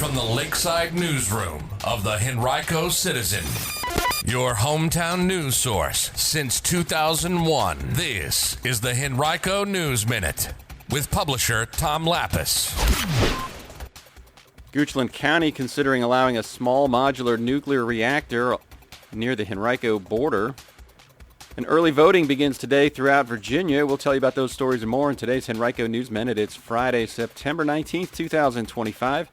from the Lakeside Newsroom of the Henrico Citizen, your hometown news source since 2001. This is the Henrico News Minute with publisher Tom Lapis. Goochland County considering allowing a small modular nuclear reactor near the Henrico border. And early voting begins today throughout Virginia. We'll tell you about those stories and more in today's Henrico News Minute. It's Friday, September 19th, 2025.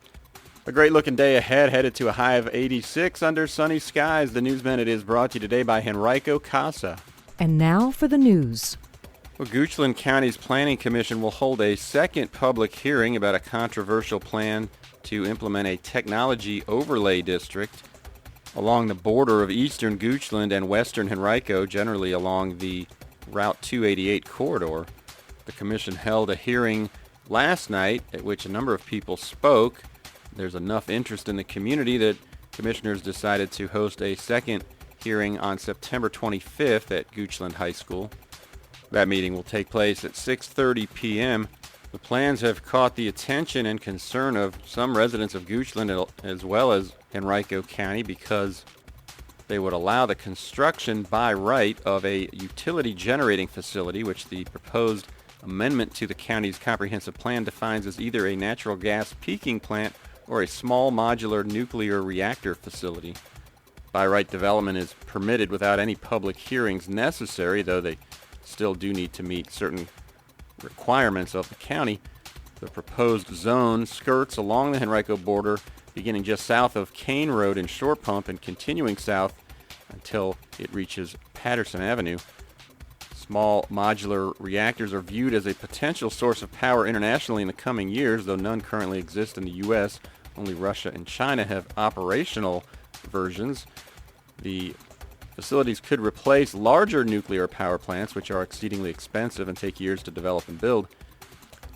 A great-looking day ahead, headed to a high of 86 under sunny skies. The News Minute is brought to you today by Henrico Casa. And now for the news. Well, Goochland County's Planning Commission will hold a second public hearing about a controversial plan to implement a technology overlay district along the border of eastern Goochland and western Henrico, generally along the Route 288 corridor. The commission held a hearing last night at which a number of people spoke. There's enough interest in the community that commissioners decided to host a second hearing on September 25th at Goochland High School. That meeting will take place at 6:30 p.m. The plans have caught the attention and concern of some residents of Goochland as well as Henrico County because they would allow the construction by right of a utility generating facility, which the proposed amendment to the county's comprehensive plan defines as either a natural gas peaking plant or a small modular nuclear reactor facility. By right development is permitted without any public hearings necessary, though they still do need to meet certain requirements of the county. The proposed zone skirts along the Henrico border, beginning just south of Kane Road and Shore Pump and continuing south until it reaches Patterson Avenue. Small modular reactors are viewed as a potential source of power internationally in the coming years, though none currently exist in the U.S. Only Russia and China have operational versions. The facilities could replace larger nuclear power plants, which are exceedingly expensive and take years to develop and build.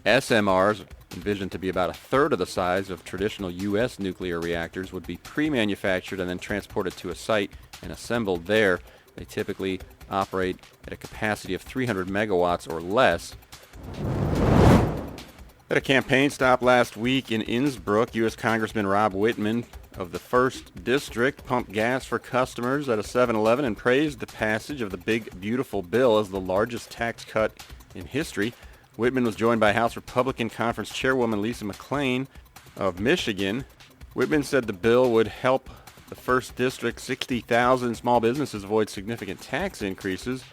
SMRs, envisioned to be about a third of the size of traditional U.S. nuclear reactors, would be pre-manufactured and then transported to a site and assembled there. They typically operate at a capacity of 300 megawatts or less. At a campaign stop last week in Innsbrook, U.S. Congressman Rob Wittman of the 1st District pumped gas for customers at a 7-Eleven and praised the passage of the Big Beautiful Bill as the largest tax cut in history. Wittman was joined by House Republican Conference Chairwoman Lisa McClain of Michigan. Wittman said the bill would help the 1st District 60,000 small businesses avoid significant tax increases.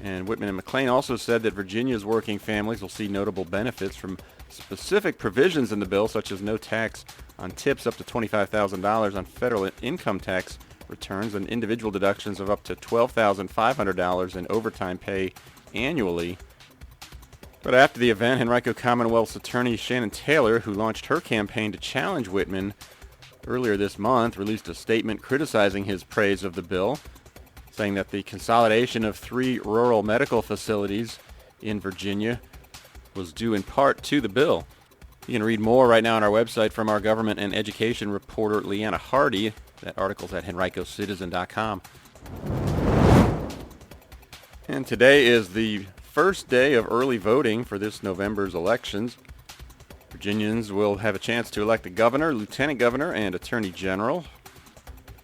And Wittman and McClain also said that Virginia's working families will see notable benefits from specific provisions in the bill, such as no tax on tips up to $25,000 on federal income tax returns and individual deductions of up to $12,500 in overtime pay annually. But after the event, Henrico Commonwealth's attorney Shannon Taylor, who launched her campaign to challenge Wittman earlier this month, released a statement criticizing his praise of the bill, saying that the consolidation of 3 rural medical facilities in Virginia was due in part to the bill. You can read more right now on our website from our government and education reporter Leanna Hardy. That article's at henricocitizen.com. And today is the first day of early voting for this November's elections. Virginians will have a chance to elect a governor, lieutenant governor, and attorney general.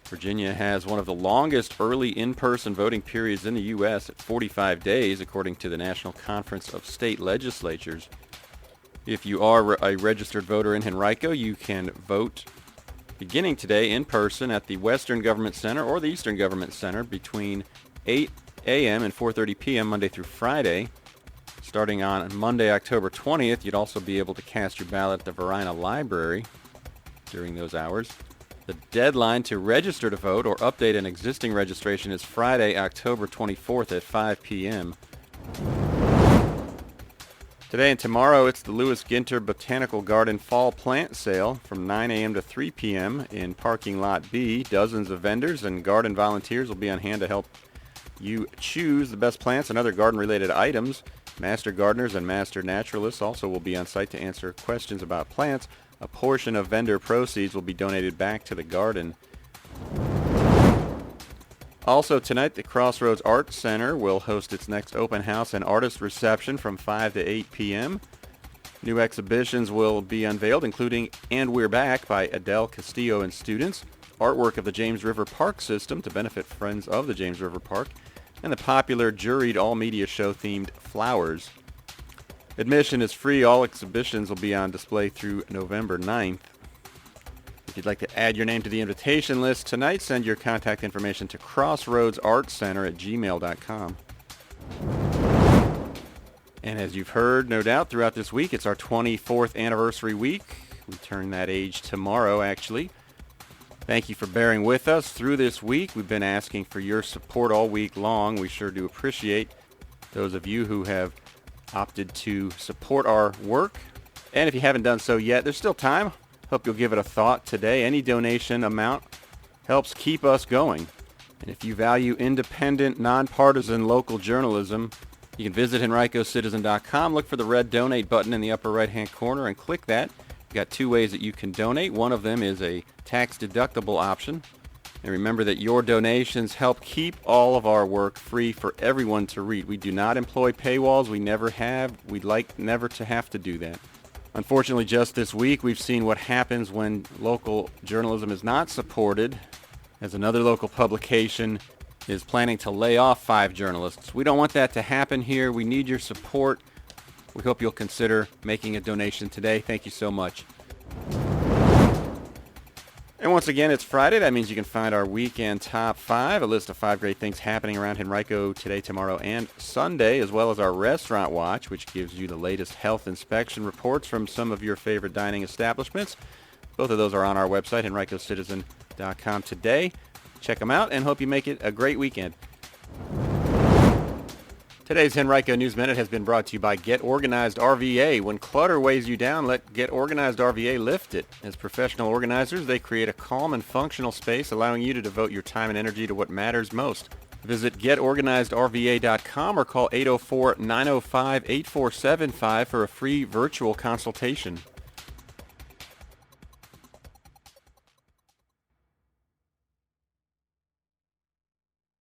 Virginia has one of the longest early in-person voting periods in the U.S. at 45 days, according to the National Conference of State Legislatures. If you are a registered voter in Henrico, you can vote beginning today in person at the Western Government Center or the Eastern Government Center between 8 a.m. and 4:30 p.m. Monday through Friday. Starting on Monday, October 20th, you'd also be able to cast your ballot at the Varina Library during those hours. The deadline to register to vote or update an existing registration is Friday, October 24th at 5 p.m. Today and tomorrow, it's the Lewis Ginter Botanical Garden Fall Plant Sale from 9 a.m. to 3 p.m. in Parking Lot B. Dozens of vendors and garden volunteers will be on hand to help you choose the best plants and other garden-related items. Master gardeners and master naturalists also will be on site to answer questions about plants. A portion of vendor proceeds will be donated back to the garden. Also tonight, the Crossroads Art Center will host its next open house and artist reception from 5 to 8 p.m. New exhibitions will be unveiled, including And We're Back by Adele Castillo and students, artwork of the James River Park system to benefit friends of the James River Park, and the popular juried all-media show themed Flowers. Admission is free. All exhibitions will be on display through November 9th. If you'd like to add your name to the invitation list tonight, send your contact information to Crossroads Art Center at gmail.com. And as you've heard, no doubt, throughout this week, it's our 24th anniversary week. We turn that age tomorrow, actually. Thank you for bearing with us through this week. We've been asking for your support all week long. We sure do appreciate those of you who have opted to support our work. And if you haven't done so yet, there's still time. Hope you'll give it a thought today. Any donation amount helps keep us going. And if you value independent, nonpartisan local journalism, you can visit henricocitizen.com, look for the red donate button in the upper right-hand corner, and click that. You've got two ways that you can donate. One of them is a tax-deductible option. And remember that your donations help keep all of our work free for everyone to read. We do not employ paywalls. We never have. We'd like never to have to do that. Unfortunately, just this week, we've seen what happens when local journalism is not supported, as another local publication is planning to lay off 5 journalists. We don't want that to happen here. We need your support. We hope you'll consider making a donation today. Thank you so much. And once again, it's Friday. That means you can find our weekend top 5, a list of 5 great things happening around Henrico today, tomorrow, and Sunday, as well as our restaurant watch, which gives you the latest health inspection reports from some of your favorite dining establishments. Both of those are on our website, henricocitizen.com today. Check them out and hope you make it a great weekend. Today's Henrico News Minute has been brought to you by Get Organized RVA. When clutter weighs you down, let Get Organized RVA lift it. As professional organizers, they create a calm and functional space, allowing you to devote your time and energy to what matters most. Visit GetOrganizedRVA.com or call 804-905-8475 for a free virtual consultation.